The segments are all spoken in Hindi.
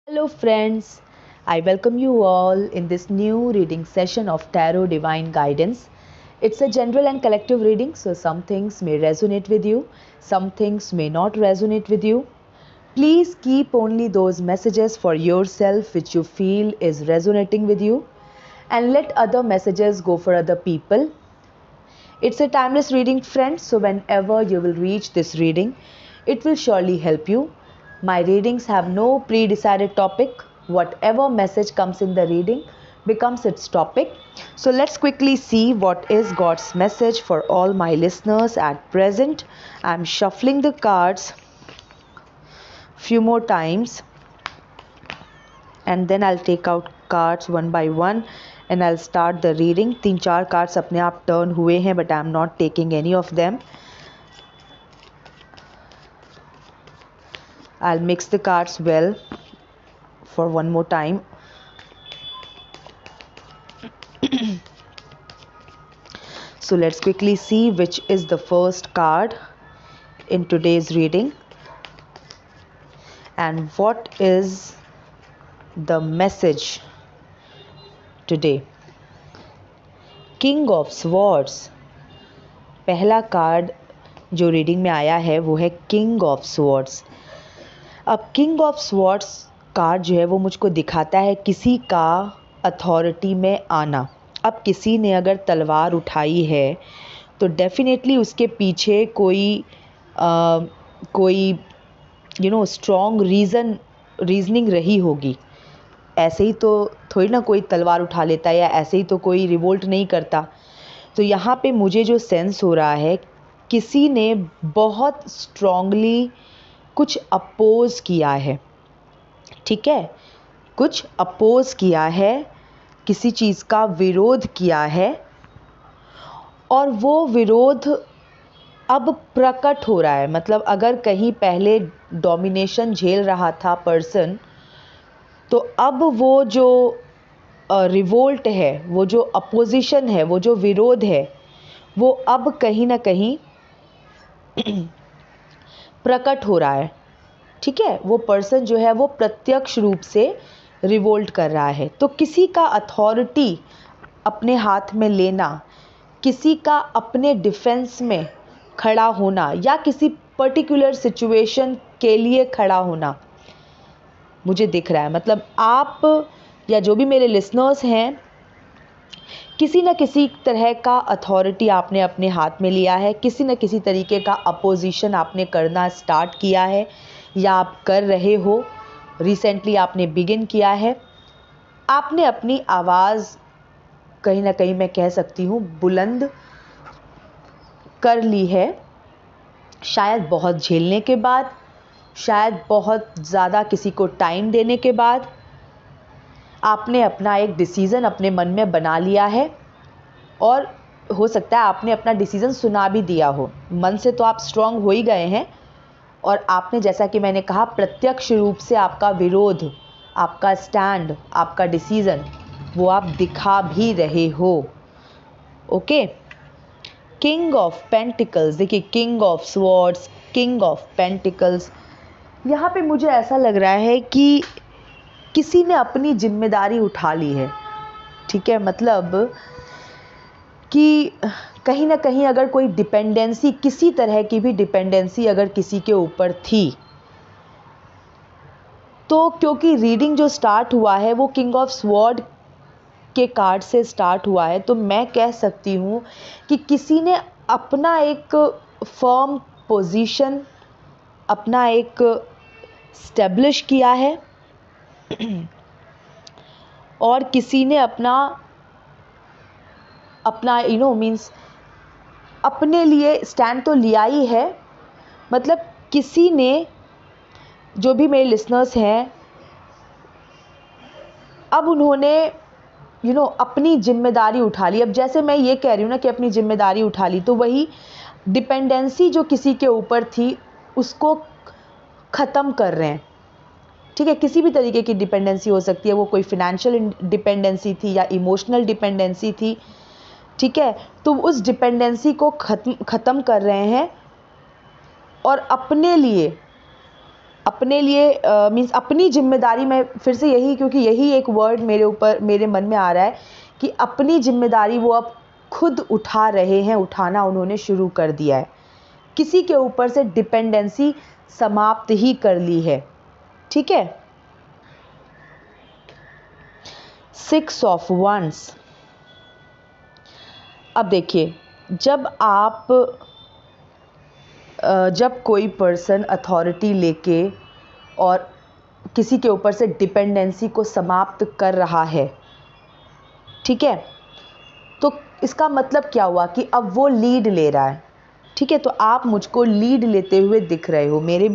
Hello, friends. I welcome you all in this new reading session of Tarot Divine Guidance. It's a general and collective reading, so some things may resonate with you, some things may not resonate with you. Please keep only those messages for yourself which you feel is resonating with you, and let other messages go for other people. It's a timeless reading, friends, so whenever you will reach this reading, it will surely help you. My readings have no pre-decided topic. Whatever message comes in the reading becomes its topic. So let's quickly see what is God's message for all my listeners at present. I'm shuffling the cards few more times, and then I'll take out cards one by one and I'll start the reading. 3-4 cards अपने आप turn हुए हैं, but I'm not taking any of them. I'll mix the cards well for one more time. So let's quickly see which is the first card in today's reading and what is the message today. King of Swords. पहला कार्ड जो रीडिंग में आया है वो है किंग ऑफ स्वॉर्ड्स. अब किंग ऑफ स्वॉर्ड्स कार्ड जो है वो मुझको दिखाता है किसी का अथॉरिटी में आना. अब किसी ने अगर तलवार उठाई है तो डेफिनेटली उसके पीछे कोई स्ट्रॉन्ग रीजनिंग रही होगी. ऐसे ही तो थोड़ी ना कोई तलवार उठा लेता है या ऐसे ही तो कोई रिवोल्ट नहीं करता. तो यहाँ पे मुझे जो सेंस हो रहा है, किसी ने बहुत स्ट्रॉन्गली कुछ अपोज किया है. ठीक है, कुछ अपोज किया है, किसी चीज़ का विरोध किया है और वो विरोध अब प्रकट हो रहा है. मतलब अगर कहीं पहले डोमिनेशन झेल रहा था पर्सन, तो अब वो जो रिवोल्ट है, वो जो अपोजिशन है, वो जो विरोध है, वो अब कहीं ना कहीं प्रकट हो रहा है. ठीक है, वो पर्सन जो है वो प्रत्यक्ष रूप से रिवोल्ट कर रहा है. तो किसी का अथॉरिटी अपने हाथ में लेना, किसी का अपने डिफेंस में खड़ा होना या किसी पर्टिकुलर सिचुएशन के लिए खड़ा होना मुझे दिख रहा है. मतलब आप या जो भी मेरे लिसनर्स हैं, किसी न किसी तरह का अथॉरिटी आपने अपने हाथ में लिया है, किसी न किसी तरीके का अपोजिशन आपने करना स्टार्ट किया है या आप कर रहे हो. रिसेंटली आपने बिगिन किया है. आपने अपनी आवाज़ कहीं ना कहीं मैं कह सकती हूँ बुलंद कर ली है. शायद बहुत झेलने के बाद, शायद बहुत ज़्यादा किसी को टाइम देने के बाद आपने अपना एक डिसीज़न अपने मन में बना लिया है. और हो सकता है आपने अपना डिसीज़न सुना भी दिया हो. मन से तो आप स्ट्रांग हो ही गए हैं और आपने, जैसा कि मैंने कहा, प्रत्यक्ष रूप से आपका विरोध, आपका स्टैंड, आपका डिसीज़न वो आप दिखा भी रहे हो. ओके. King of pentacles. देखिए, king of swords, king of pentacles. यहाँ पे मुझे ऐसा लग रहा है कि किसी ने अपनी जिम्मेदारी उठा ली है. ठीक है, मतलब कि कहीं ना कहीं अगर कोई डिपेंडेंसी, किसी तरह की भी डिपेंडेंसी अगर किसी के ऊपर थी, तो क्योंकि रीडिंग जो स्टार्ट हुआ है वो किंग ऑफ स्वॉर्ड के कार्ड से स्टार्ट हुआ है, तो मैं कह सकती हूँ कि किसी ने अपना एक फर्म पोजीशन, अपना एक स्टेब्लिश किया है और किसी ने अपना मीन्स अपने लिए स्टैंड तो लिया ही है. मतलब किसी ने, जो भी मेरे लिसनर्स हैं, अब उन्होंने अपनी जिम्मेदारी उठा ली. अब जैसे मैं ये कह रही हूँ ना कि अपनी जिम्मेदारी उठा ली, तो वही डिपेंडेंसी जो किसी के ऊपर थी उसको ख़त्म कर रहे हैं. ठीक है, किसी भी तरीके की डिपेंडेंसी हो सकती है. वो कोई फिनेंशियल डिपेंडेंसी थी या इमोशनल डिपेंडेंसी थी. ठीक है, तो उस डिपेंडेंसी को ख़त्म कर रहे हैं और अपने लिए अपने लिए मीन्स अपनी जिम्मेदारी में फिर से यही, क्योंकि यही एक वर्ड मेरे मन में आ रहा है कि अपनी जिम्मेदारी वो अब खुद उठा रहे हैं, उठाना उन्होंने शुरू कर दिया है। किसी के ऊपर से डिपेंडेंसी समाप्त ही कर ली है। ठीक है। 6 ऑफ वंस। अब देखिए, जब कोई पर्सन अथॉरिटी लेके और किसी के ऊपर से डिपेंडेंसी को समाप्त कर रहा है, ठीक है, तो इसका मतलब क्या हुआ कि अब वो लीड ले रहा है। ठीक है, तो आप मुझको लीड लेते हुए दिख रहे हो। मेरे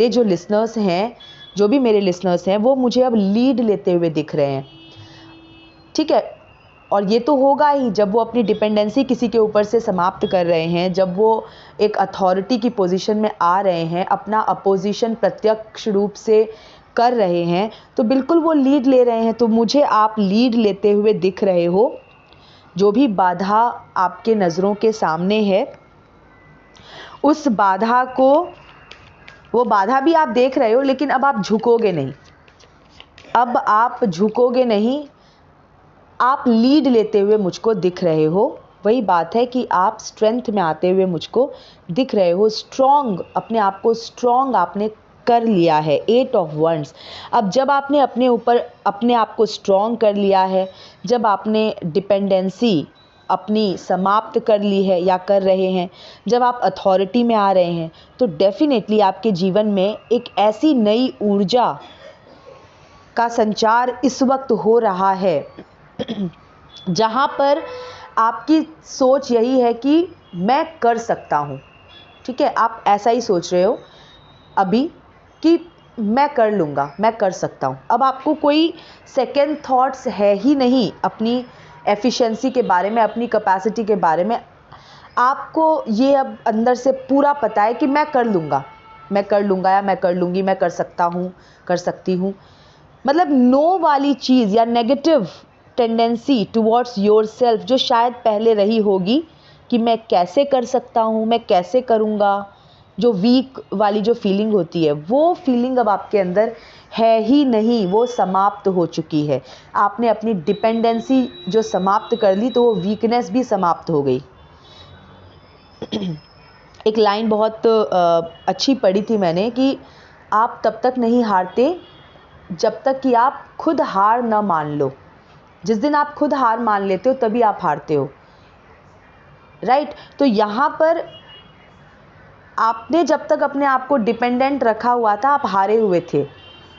जो लिसनर्स हैं, जो भी मेरे लिसनर्स हैं, वो मुझे अब लीड लेते हुए दिख रहे हैं। ठीक है, और ये तो होगा ही जब वो अपनी डिपेंडेंसी किसी के ऊपर से समाप्त कर रहे हैं, जब वो एक अथॉरिटी की पोजीशन में आ रहे हैं, अपना अपोजिशन प्रत्यक्ष रूप से कर रहे हैं, तो बिल्कुल वो लीड ले रहे हैं। तो मुझे आप लीड लेते हुए दिख रहे हो। जो भी बाधा आपके नज़रों के सामने है, उस बाधा को, वो बाधा भी आप देख रहे हो, लेकिन अब आप झुकोगे नहीं। अब आप झुकोगे नहीं, आप लीड लेते हुए मुझको दिख रहे हो। वही बात है कि आप स्ट्रेंथ में आते हुए मुझको दिख रहे हो। स्ट्रॉन्ग, अपने आप को स्ट्रॉन्ग आपने कर लिया है। 8 ऑफ वंड्स। अब जब आपने अपने ऊपर अपने आप को स्ट्रॉन्ग कर लिया है, जब आपने डिपेंडेंसी अपनी समाप्त कर ली है या कर रहे हैं, जब आप अथॉरिटी में आ रहे हैं, तो डेफिनेटली आपके जीवन में एक ऐसी नई ऊर्जा का संचार इस वक्त हो रहा है जहाँ पर आपकी सोच यही है कि मैं कर सकता हूँ। ठीक है, आप ऐसा ही सोच रहे हो अभी कि मैं कर लूँगा, मैं कर सकता हूँ। अब आपको कोई सेकेंड थॉट्स है ही नहीं अपनी एफिशिएंसी के बारे में, अपनी कैपेसिटी के बारे में। आपको ये अब अंदर से पूरा पता है कि मैं कर लूँगा, मैं कर लूँगा या मैं कर लूँगी, मैं कर सकता हूँ, कर सकती हूँ। मतलब नो वाली चीज़ या नेगेटिव टेंडेंसी टुवर्ड्स योरसेल्फ जो शायद पहले रही होगी कि मैं कैसे कर सकता हूँ, मैं कैसे करूँगा, जो वीक वाली जो फीलिंग होती है, वो फीलिंग अब आपके अंदर है ही नहीं, वो समाप्त हो चुकी है। आपने अपनी डिपेंडेंसी जो समाप्त कर ली, तो वो वीकनेस भी समाप्त हो गई। एक लाइन बहुत अच्छी पढ़ी थी मैंने कि आप तब तक नहीं हारते जब तक कि आप खुद हार ना मान लो। जिस दिन आप खुद हार मान लेते हो, तभी आप हारते हो। राइट। तो यहाँ पर आपने जब तक अपने आप को डिपेंडेंट रखा हुआ था, आप हारे हुए थे।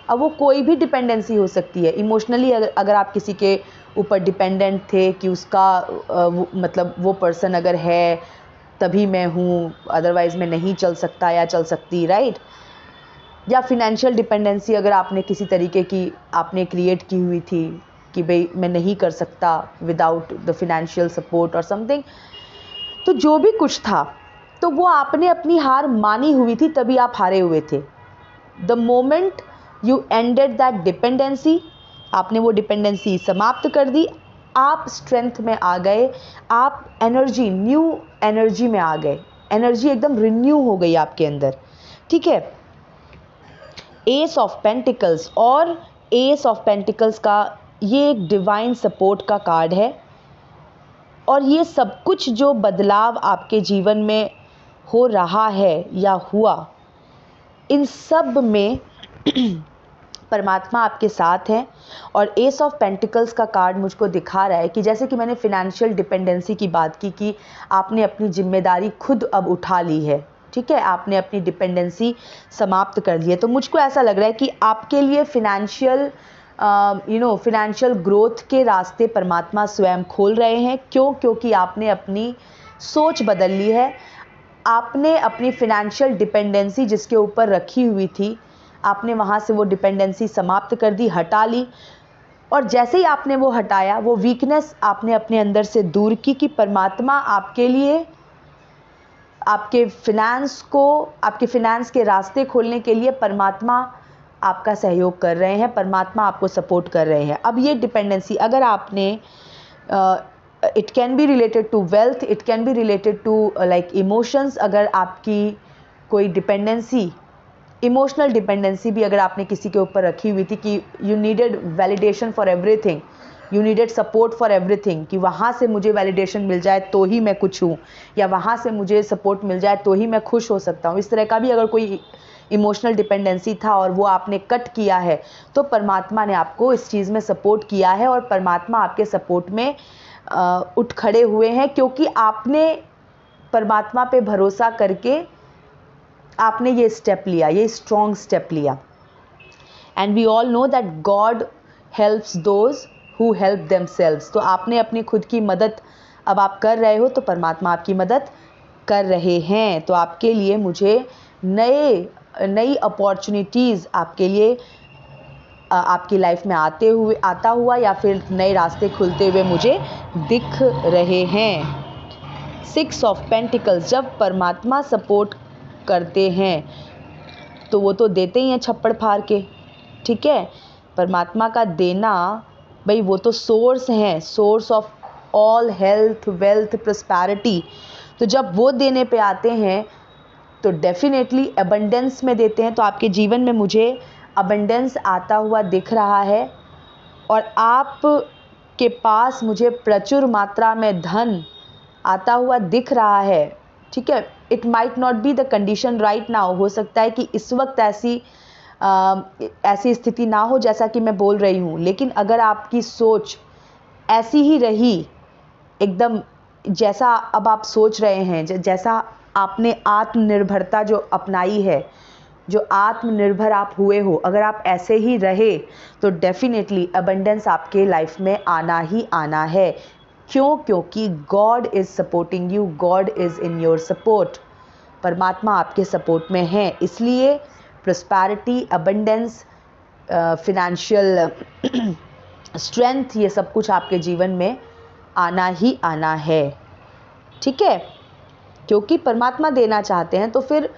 अब वो कोई भी डिपेंडेंसी हो सकती है। इमोशनली अगर आप किसी के ऊपर डिपेंडेंट थे कि उसका मतलब वो पर्सन अगर है तभी मैं हूँ, अदरवाइज़ मैं नहीं चल सकता या चल सकती। राइट। या फिनेंशियल डिपेंडेंसी अगर आपने किसी तरीके की आपने क्रिएट की हुई थी कि भाई मैं नहीं कर सकता विदाउट द फिनेंशियल सपोर्ट और समथिंग, तो जो भी कुछ था, तो वो आपने अपनी हार मानी हुई थी, तभी आप हारे हुए थे। The moment you ended that dependency, आपने वो डिपेंडेंसी समाप्त कर दी, आप स्ट्रेंथ में आ गए, आप एनर्जी, न्यू एनर्जी में आ गए, एनर्जी एकदम रिन्यू हो गई आपके अंदर। ठीक है। एस ऑफ पेंटिकल्स, और एस ऑफ पेंटिकल्स का ये एक डिवाइन सपोर्ट का कार्ड है। और ये सब कुछ जो बदलाव आपके जीवन में हो रहा है या हुआ, इन सब में परमात्मा आपके साथ है। और एस ऑफ पेंटिकल्स का कार्ड मुझको दिखा रहा है कि जैसे कि मैंने फिनेंशियल डिपेंडेंसी की बात की कि आपने अपनी जिम्मेदारी खुद अब उठा ली है। ठीक है, आपने अपनी डिपेंडेंसी समाप्त कर ली है। तो मुझको ऐसा लग रहा है कि आपके लिए फिनेंशियल फिनेंशियल ग्रोथ के रास्ते परमात्मा स्वयं खोल रहे हैं। क्यों? क्योंकि आपने अपनी सोच बदल ली है। आपने अपनी फिनेंशियल डिपेंडेंसी जिसके ऊपर रखी हुई थी, आपने वहाँ से वो डिपेंडेंसी समाप्त कर दी, हटा ली। और जैसे ही आपने वो हटाया, वो वीकनेस आपने अपने अंदर से दूर की कि परमात्मा आपके लिए आपके फिनेंस के रास्ते खोलने के लिए परमात्मा आपका सहयोग कर रहे हैं, परमात्मा आपको सपोर्ट कर रहे हैं। अब ये डिपेंडेंसी अगर आपने it can be related to wealth, it can be related to like emotions. अगर आपकी कोई डिपेंडेंसी इमोशनल डिपेंडेंसी भी अगर आपने किसी के ऊपर रखी हुई थी कि you needed validation for everything, you needed support for everything, कि वहाँ से मुझे वैलिडेशन मिल जाए तो ही मैं कुछ हूँ, या वहाँ से मुझे सपोर्ट मिल जाए तो ही मैं खुश हो सकता हूँ, इस तरह का भी अगर कोई इमोशनल डिपेंडेंसी था और वो आपने कट किया है, तो परमात्मा ने आपको इस चीज़ में सपोर्ट किया है और परमात्मा आपके सपोर्ट में उठ खड़े हुए हैं, क्योंकि आपने परमात्मा पे भरोसा करके आपने ये स्टेप लिया, ये स्ट्रॉन्ग स्टेप लिया। And we all know that God helps those who help themselves. तो आपने अपनी खुद की मदद अब आप कर रहे हो, तो परमात्मा आपकी मदद कर रहे हैं। तो आपके लिए मुझे नई अपॉर्चुनिटीज़ आपके लिए आपकी लाइफ में आता हुआ या फिर नए रास्ते खुलते हुए मुझे दिख रहे हैं। 6 ऑफ पेंटिकल्स, जब परमात्मा सपोर्ट करते हैं तो वो तो देते ही हैं छप्पड़ फाड़ के, ठीक है। परमात्मा का देना भाई वो तो सोर्स हैं, source of all health, wealth, prosperity. तो जब वो देने पे आते हैं तो डेफिनेटली अबंडेंस में देते हैं। तो आपके जीवन में मुझे अबंडेंस आता हुआ दिख रहा है और आप के पास मुझे प्रचुर मात्रा में धन आता हुआ दिख रहा है, ठीक है। It might not be the condition right now, हो सकता है कि इस वक्त ऐसी स्थिति ना हो जैसा कि मैं बोल रही हूँ, लेकिन अगर आपकी सोच ऐसी ही रही एकदम जैसा अब आप सोच रहे हैं, जैसा आपने आत्मनिर्भरता जो अपनाई है, जो आत्मनिर्भर आप हुए हो, अगर आप ऐसे ही रहे तो डेफिनेटली अबंडेंस आपके लाइफ में आना ही आना है। क्यों? क्योंकि God is supporting you, God is in your support. परमात्मा आपके सपोर्ट में है, इसलिए प्रॉस्पेरिटी, अबंडेंस, फिनेंशियल स्ट्रेंथ, ये सब कुछ आपके जीवन में आना ही आना है, ठीक है। क्योंकि परमात्मा देना चाहते हैं तो फिर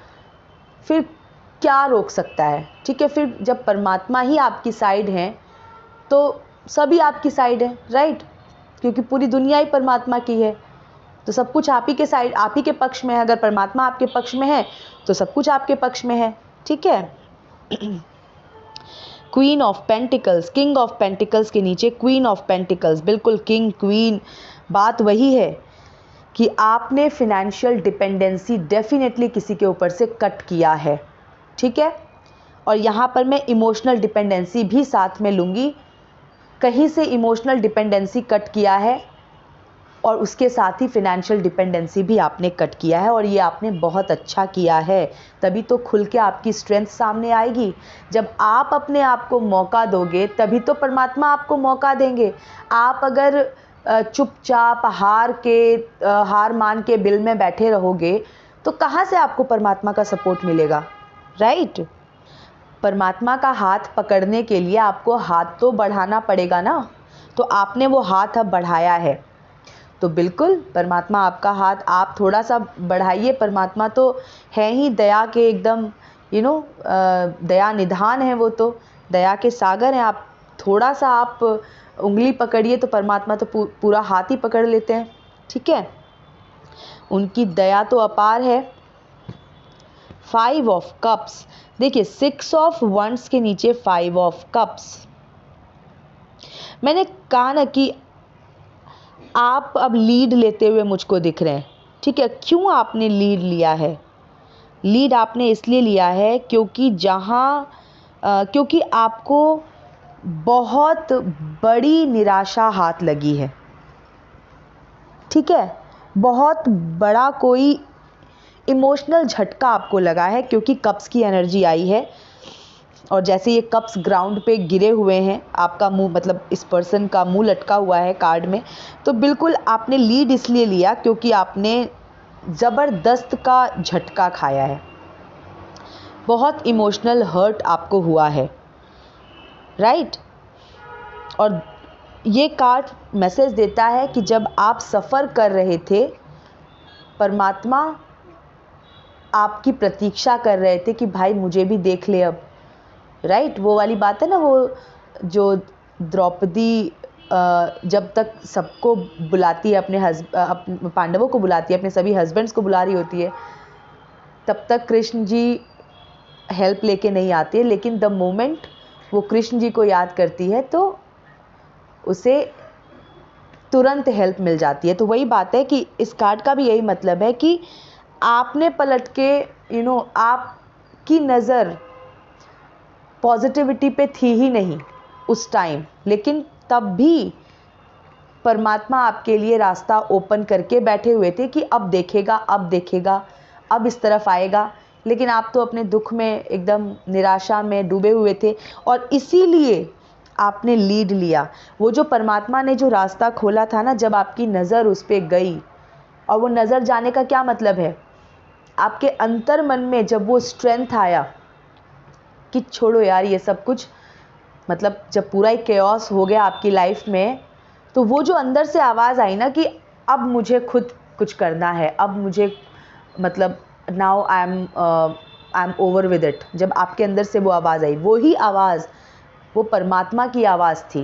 क्या रोक सकता है, ठीक है। फिर जब परमात्मा ही आपकी साइड हैं तो सभी आपकी साइड है, राइट। क्योंकि पूरी दुनिया ही परमात्मा की है, तो सब कुछ आप ही के साइड, आप ही के पक्ष में है। अगर परमात्मा आपके पक्ष में है तो सब कुछ आपके पक्ष में है, ठीक है। Queen of pentacles, king of pentacles के नीचे क्वीन ऑफ पेंटिकल्स, बिल्कुल किंग क्वीन, बात वही है कि आपने फिनेंशियल डिपेंडेंसी डेफिनेटली किसी के ऊपर से कट किया है, ठीक है। और यहाँ पर मैं इमोशनल डिपेंडेंसी भी साथ में लूँगी, कहीं से इमोशनल डिपेंडेंसी कट किया है और उसके साथ ही फिनेंशियल डिपेंडेंसी भी आपने कट किया है, और ये आपने बहुत अच्छा किया है। तभी तो खुल के आपकी स्ट्रेंथ सामने आएगी। जब आप अपने आप को मौका दोगे तभी तो परमात्मा आपको मौका देंगे। आप अगर चुपचाप हार मान के बिल में बैठे रहोगे तो कहाँ से आपको परमात्मा का सपोर्ट मिलेगा, राइट। परमात्मा का हाथ पकड़ने के लिए आपको हाथ तो बढ़ाना पड़ेगा ना, तो आपने वो हाथ अब बढ़ाया है, तो बिल्कुल परमात्मा आपका हाथ आप थोड़ा सा बढ़ाइए। परमात्मा तो है ही दया के एकदम दया निधान है, वो तो दया के सागर हैं। आप थोड़ा सा आप उंगली पकड़िए तो परमात्मा तो पूरा हाथ ही पकड़ लेते हैं, ठीक है। उनकी दया तो अपार है। 5 ऑफ कप्स, देखिए 6 ऑफ वंड्स के नीचे 5 ऑफ कप्स। मैंने कहा ना कि आप अब लीड लेते हुए मुझको दिख रहे हैं, ठीक है। क्यों आपने लीड लिया है? लीड आपने इसलिए लिया है क्योंकि आपको बहुत बड़ी निराशा हाथ लगी है, ठीक है। बहुत बड़ा कोई इमोशनल झटका आपको लगा है, क्योंकि कप्स की एनर्जी आई है और जैसे ये कप्स ग्राउंड पे गिरे हुए हैं, आपका मुंह मतलब इस पर्सन का मुंह लटका हुआ है कार्ड में, तो बिल्कुल आपने लीड इसलिए लिया क्योंकि आपने ज़बरदस्त का झटका खाया है। बहुत इमोशनल हर्ट आपको हुआ है, राइट। और ये कार्ड मैसेज देता है कि जब आप सफ़र कर रहे थे, परमात्मा आपकी प्रतीक्षा कर रहे थे कि भाई मुझे भी देख ले अब, राइट। वो वाली बात है ना, वो जो द्रौपदी जब तक सबको बुलाती है, अपने पांडवों को बुलाती है, अपने सभी हस्बैंड्स को बुला रही होती है, तब तक कृष्ण जी हेल्प लेके नहीं आती है, लेकिन द मोमेंट वो कृष्ण जी को याद करती है तो उसे तुरंत हेल्प मिल जाती है। तो वही बात है कि इस कार्ड का भी यही मतलब है कि आपने पलट के आपकी नज़र पॉजिटिविटी पे थी ही नहीं उस टाइम, लेकिन तब भी परमात्मा आपके लिए रास्ता ओपन करके बैठे हुए थे कि अब देखेगा, अब देखेगा, अब इस तरफ आएगा। लेकिन आप तो अपने दुख में एकदम निराशा में डूबे हुए थे और इसीलिए आपने लीड लिया। वो जो परमात्मा ने जो रास्ता खोला था ना, जब आपकी नज़र उस पर गई, और वो नज़र जाने का क्या मतलब है, आपके अंतर मन में जब वो स्ट्रेंथ आया कि छोड़ो यार ये सब कुछ, मतलब जब पूरा एक केओस हो गया आपकी लाइफ में, तो वो जो अंदर से आवाज़ आई ना कि अब मुझे खुद कुछ करना है, अब मुझे मतलब now I am over with it, जब आपके अंदर से वो आवाज़ आई, वो ही आवाज़ वो परमात्मा की आवाज़ थी,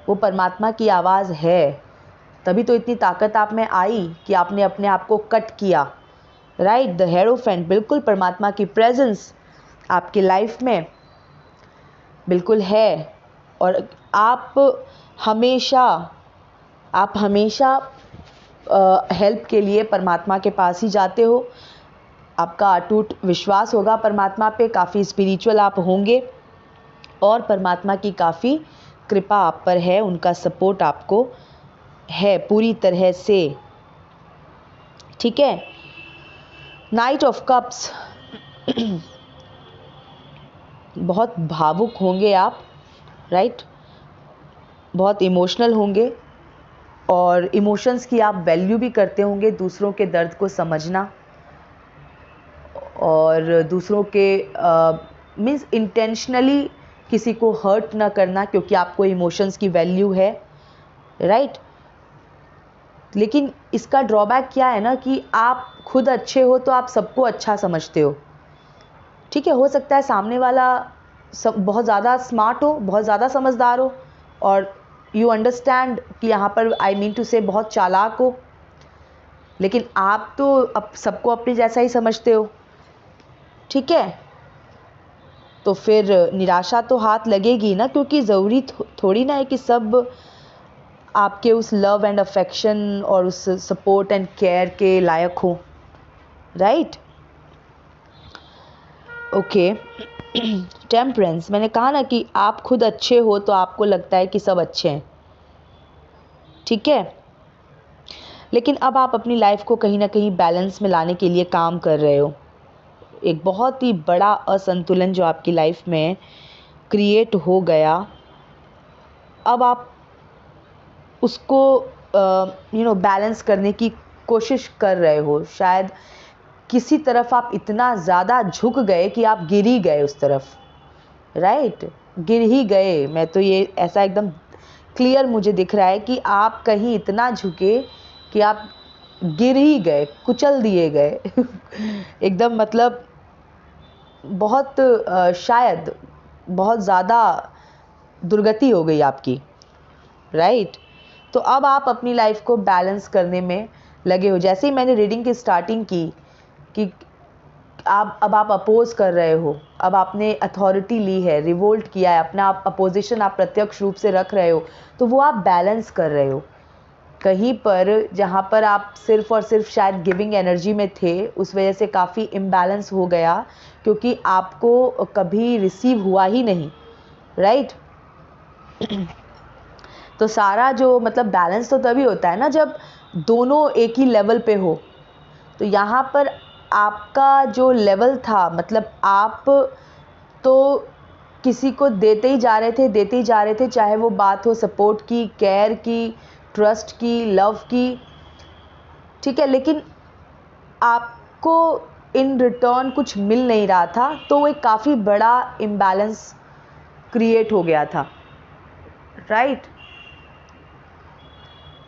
वो परमात्मा की आवाज़ है। तभी तो इतनी ताकत आप में आई कि आपने अपने आप को कट किया। राइट, द हेरोफेंट, बिल्कुल परमात्मा की प्रेजेंस आपकी लाइफ में बिल्कुल है। और आप हमेशा हेल्प के लिए परमात्मा के पास ही जाते हो। आपका अटूट विश्वास होगा परमात्मा पे, काफ़ी स्पिरिचुअल आप होंगे और परमात्मा की काफ़ी कृपा आप पर है, उनका सपोर्ट आपको है पूरी तरह से। ठीक है, नाइट ऑफ कप्स, बहुत भावुक होंगे आप, राइट, बहुत इमोशनल होंगे और इमोशंस की आप वैल्यू भी करते होंगे, दूसरों के दर्द को समझना और दूसरों के मीन्स इंटेंशनली किसी को हर्ट ना करना, क्योंकि आपको इमोशंस की वैल्यू है। राइट, लेकिन इसका ड्रॉबैक क्या है ना कि आप खुद अच्छे हो तो आप सबको अच्छा समझते हो। ठीक है, हो सकता है सामने वाला बहुत ज़्यादा स्मार्ट हो, बहुत ज़्यादा समझदार हो, और यू अंडरस्टैंड कि यहाँ पर आई मीन टू से बहुत चालाक हो, लेकिन आप तो सबको अपने जैसा ही समझते हो। ठीक है, तो फिर निराशा तो हाथ लगेगी ना, क्योंकि ज़रूरी थोड़ी ना है कि सब आपके उस लव एंड अफेक्शन और उस सपोर्ट एंड केयर के लायक हो। Right, okay. टेम्परेंस, मैंने कहा ना कि आप खुद अच्छे हो तो आपको लगता है कि सब अच्छे हैं। ठीक है, लेकिन अब आप अपनी लाइफ को कहीं ना कहीं बैलेंस में लाने के लिए काम कर रहे हो। एक बहुत ही बड़ा असंतुलन जो आपकी लाइफ में क्रिएट हो गया, अब आप उसको बैलेंस करने की कोशिश कर रहे हो। शायद किसी तरफ आप इतना ज़्यादा झुक गए कि आप गिर ही गए उस तरफ। राइट, गिर ही गए। मैं तो ये ऐसा एकदम क्लियर मुझे दिख रहा है कि आप कहीं इतना झुके कि आप गिर ही गए, कुचल दिए गए। एकदम मतलब बहुत शायद बहुत ज़्यादा दुर्गति हो गई आपकी। राइट, तो अब आप अपनी लाइफ को बैलेंस करने में लगे हो। जैसे ही मैंने रीडिंग की स्टार्टिंग की कि अब आप अपोज कर रहे हो, अब आपने अथॉरिटी ली है, रिवोल्ट किया है, अपना अपोजिशन आप प्रत्यक्ष रूप से रख रहे हो, तो वो आप बैलेंस कर रहे हो। कहीं पर जहाँ पर आप सिर्फ और सिर्फ शायद गिविंग एनर्जी में थे, उस वजह से काफ़ी इम्बैलेंस हो गया, क्योंकि आपको कभी रिसीव हुआ ही नहीं। राइट, तो सारा जो मतलब बैलेंस तो तभी होता है ना जब दोनों एक ही लेवल पे हो। तो यहाँ पर आपका जो लेवल था, मतलब आप तो किसी को देते ही जा रहे थे, चाहे वो बात हो सपोर्ट की, केयर की, ट्रस्ट की, लव की। ठीक है, लेकिन आपको इन रिटर्न कुछ मिल नहीं रहा था, तो वो एक काफ़ी बड़ा इम्बैलेंस क्रिएट हो गया था। राइट,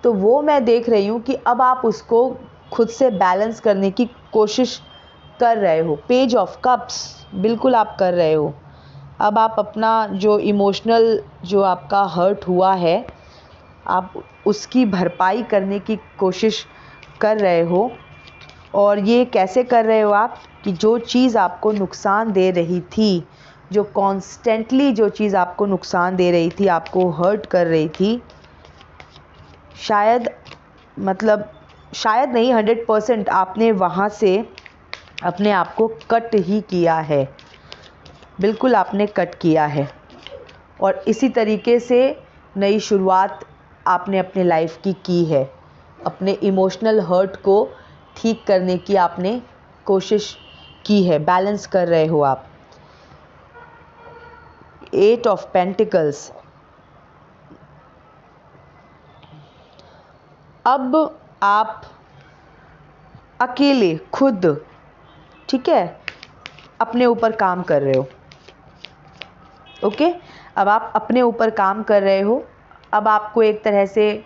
तो वो मैं देख रही हूँ कि अब आप उसको खुद से बैलेंस करने की कोशिश कर रहे हो। पेज ऑफ कप्स, बिल्कुल आप कर रहे हो। अब आप अपना जो इमोशनल जो आपका हर्ट हुआ है, आप उसकी भरपाई करने की कोशिश कर रहे हो। और ये कैसे कर रहे हो आप? कि जो चीज़ आपको नुकसान दे रही थी, जो कॉन्स्टेंटली जो चीज़ आपको नुकसान दे रही थी, आपको हर्ट कर रही थी, शायद नहीं, 100% आपने वहाँ से अपने आप को कट ही किया है। बिल्कुल आपने कट किया है। और इसी तरीके से नई शुरुआत आपने अपने लाइफ की है। अपने इमोशनल हर्ट को ठीक करने की आपने कोशिश की है, बैलेंस कर रहे हो आप। 8 ऑफ पेंटिकल्स। अब आप अकेले खुद, ठीक है, अपने ऊपर काम कर रहे हो। ओके, अब आप अपने ऊपर काम कर रहे हो। अब आपको एक तरह से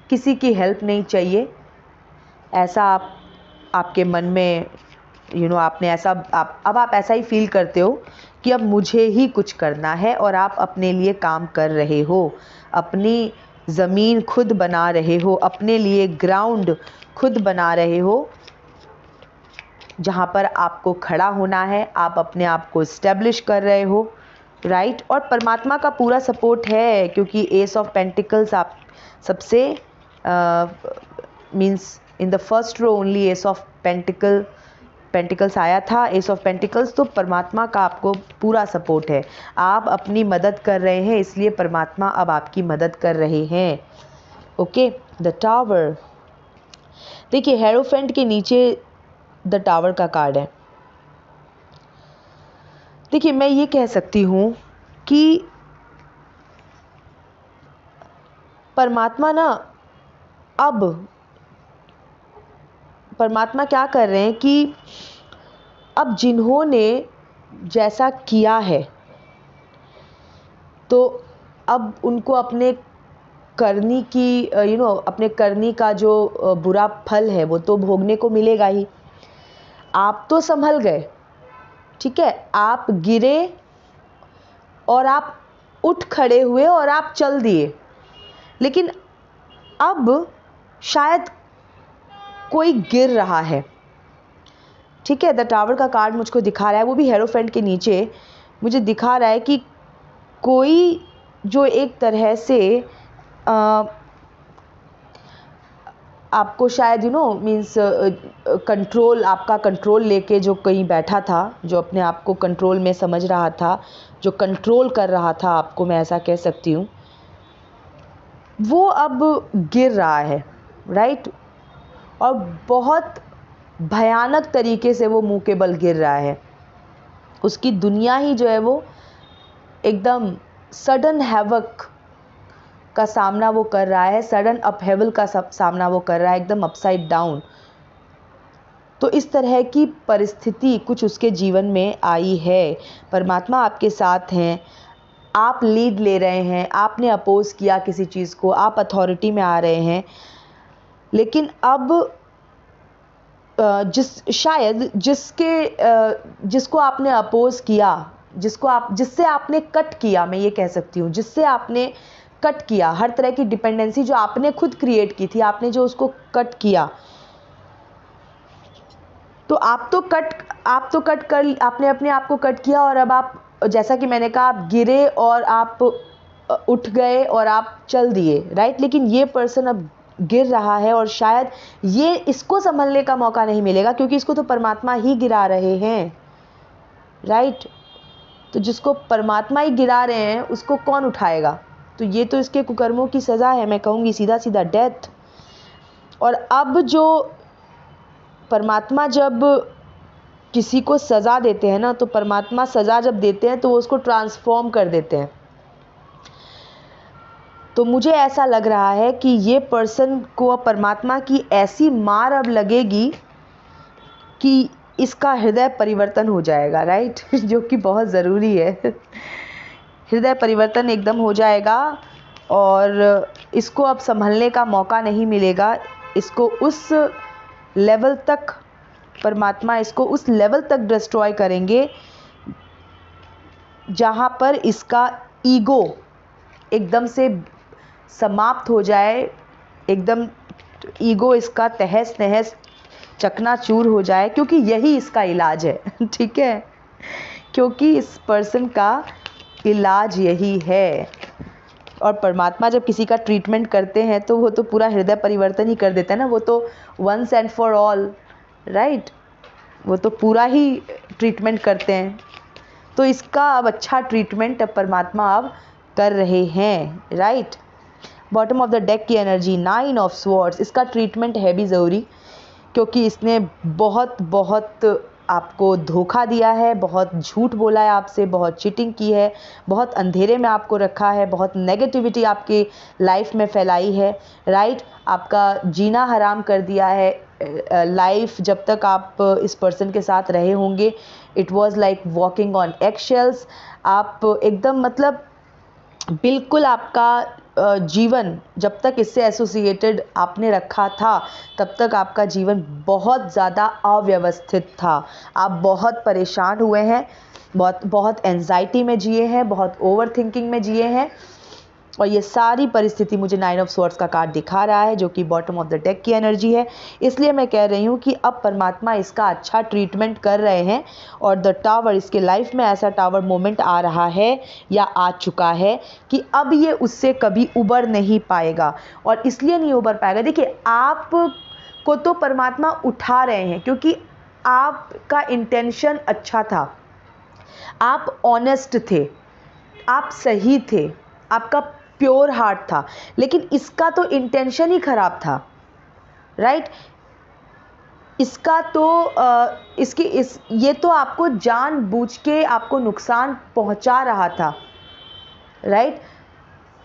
किसी की हेल्प नहीं चाहिए, ऐसा आपके मन में आपने ऐसा अब आप ऐसा ही फील करते हो कि अब मुझे ही कुछ करना है, और आप अपने लिए काम कर रहे हो, अपनी ज़मीन खुद बना रहे हो, अपने लिए ग्राउंड खुद बना रहे हो जहाँ पर आपको खड़ा होना है। आप अपने आप को इस्टेब्लिश कर रहे हो, राइट। और परमात्मा का पूरा सपोर्ट है, क्योंकि एस ऑफ पेंटिकल्स आप सबसे means in the first row only ace of pentacles आया था, एस ऑफ पेंटिकल्स। तो परमात्मा का आपको पूरा सपोर्ट है। आप अपनी मदद कर रहे हैं, इसलिए परमात्मा अब आपकी मदद कर रहे हैं। Okay, the tower. देखिए, हेरोफेंट के नीचे द टावर का कार्ड है। देखिए, मैं ये कह सकती हूँ कि परमात्मा क्या कर रहे हैं कि अब जिन्होंने जैसा किया है, तो अब उनको अपने करनी की अपने करनी का जो बुरा फल है वो तो भोगने को मिलेगा ही। आप तो संभल गए, ठीक है, आप गिरे और आप उठ खड़े हुए और आप चल दिए, लेकिन अब शायद कोई गिर रहा है, ठीक है। द टावर का कार्ड मुझको दिखा रहा है, वो भी हेरोफेंट के नीचे मुझे दिखा रहा है कि कोई जो एक तरह से आपको शायद मीन्स आपका कंट्रोल लेके जो कहीं बैठा था, जो अपने आप को कंट्रोल में समझ रहा था, जो कंट्रोल कर रहा था आपको, मैं ऐसा कह सकती हूँ, वो अब गिर रहा है, राइट। और बहुत भयानक तरीके से वो मुंह के बल गिर रहा है। उसकी दुनिया ही जो है वो एकदम सडन हैवक का सामना वो कर रहा है, सडन अपहेवल का सामना वो कर रहा है, एकदम अपसाइड डाउन। तो इस तरह की परिस्थिति कुछ उसके जीवन में आई है। परमात्मा आपके साथ हैं, आप लीड ले रहे हैं, आपने अपोज किया किसी चीज़ को, आप अथॉरिटी में आ रहे हैं, लेकिन अब जिसको आपने अपोज किया, जिससे आपने कट किया, मैं ये कह सकती हूँ, जिससे आपने कट किया, हर तरह की डिपेंडेंसी जो आपने खुद क्रिएट की थी, आपने जो उसको कट किया, तो आपने अपने आप को कट किया, और अब आप, जैसा कि मैंने कहा, आप गिरे और आप उठ गए और आप चल दिए, राइट। लेकिन ये पर्सन अब गिर रहा है, और शायद ये इसको संभलने का मौका नहीं मिलेगा, क्योंकि इसको तो परमात्मा ही गिरा रहे हैं, राइट। तो जिसको परमात्मा ही गिरा रहे हैं उसको कौन उठाएगा? तो ये तो इसके कुकर्मों की सज़ा है, मैं कहूँगी सीधा सीधा डेथ। और अब जो परमात्मा जब किसी को सज़ा देते हैं ना, तो परमात्मा सज़ा जब देते हैं तो वो उसको ट्रांसफॉर्म कर देते हैं। तो मुझे ऐसा लग रहा है कि ये पर्सन को परमात्मा की ऐसी मार अब लगेगी कि इसका हृदय परिवर्तन हो जाएगा, राइट। जो कि बहुत ज़रूरी है। हृदय परिवर्तन एकदम हो जाएगा, और इसको अब संभलने का मौका नहीं मिलेगा। इसको उस लेवल तक, परमात्मा इसको उस लेवल तक डिस्ट्रॉय करेंगे जहाँ पर इसका ईगो एकदम से समाप्त हो जाए, एकदम ईगो इसका तहस नहस चकनाचूर हो जाए, क्योंकि यही इसका इलाज है। ठीक है, क्योंकि इस पर्सन का इलाज यही है। और परमात्मा जब किसी का ट्रीटमेंट करते हैं तो वो तो पूरा हृदय परिवर्तन ही कर देता है ना, वो तो once and for all, right, वो तो पूरा ही ट्रीटमेंट करते हैं। तो इसका अब अच्छा ट्रीटमेंट अब परमात्मा अब कर रहे हैं, right. Bottom of the deck की एनर्जी 9 ऑफ स्वॉर्ड्स, इसका ट्रीटमेंट है भी ज़रूरी, क्योंकि इसने बहुत बहुत आपको धोखा दिया है, बहुत झूठ बोला है आपसे, बहुत चीटिंग की है, बहुत अंधेरे में आपको रखा है, बहुत नेगेटिविटी आपकी लाइफ में फैलाई है, राइट। आपका जीना हराम कर दिया है। लाइफ जब तक आप इस पर्सन के साथ रहे होंगे, it was like walking on eggshells. आप एकदम मतलब बिल्कुल आपका जीवन जब तक इससे एसोसिएटेड आपने रखा था, तब तक आपका जीवन बहुत ज़्यादा अव्यवस्थित था। आप बहुत परेशान हुए हैं, बहुत एंजाइटी में जिए हैं, बहुत ओवर थिंकिंग में जिए हैं, और ये सारी परिस्थिति मुझे 9 ऑफ स्वॉर्ड्स का कार्ड दिखा रहा है, जो कि बॉटम ऑफ द डेक की एनर्जी है। इसलिए मैं कह रही हूँ कि अब परमात्मा इसका अच्छा ट्रीटमेंट कर रहे हैं, और द टावर, इसके लाइफ में ऐसा टावर मोमेंट आ रहा है या आ चुका है कि अब ये उससे कभी उबर नहीं पाएगा। और इसलिए नहीं उबर पाएगा, देखिए आप को तो परमात्मा उठा रहे हैं, क्योंकि आपका इंटेंशन अच्छा था, आप ऑनेस्ट थे, आप सही थे, आपका प्योर हार्ट था। लेकिन इसका तो इंटेंशन ही खराब था, राइट। इसका तो ये तो आपको जानबूझ के आपको नुकसान पहुंचा रहा था, राइट।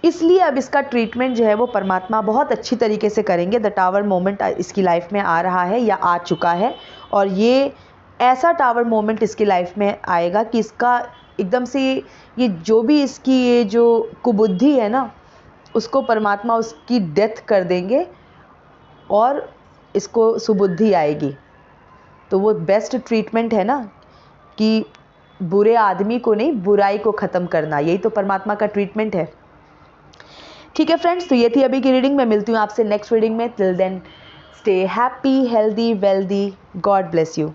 इसलिए अब इसका ट्रीटमेंट जो है वो परमात्मा बहुत अच्छी तरीके से करेंगे। द टावर मोमेंट इसकी लाइफ में आ रहा है या आ चुका है, और ये ऐसा टावर मोमेंट इसकी लाइफ में आएगा कि इसका एकदम से ये जो भी इसकी ये जो कुबुद्धि है ना, उसको परमात्मा उसकी डेथ कर देंगे और इसको सुबुद्धि आएगी। तो वो बेस्ट ट्रीटमेंट है ना, कि बुरे आदमी को नहीं, बुराई को ख़त्म करना, यही तो परमात्मा का ट्रीटमेंट है। ठीक है फ्रेंड्स, तो ये थी अभी की रीडिंग। मैं मिलती हूँ आपसे नेक्स्ट रीडिंग में। Till then stay happy, healthy, wealthy. God bless you.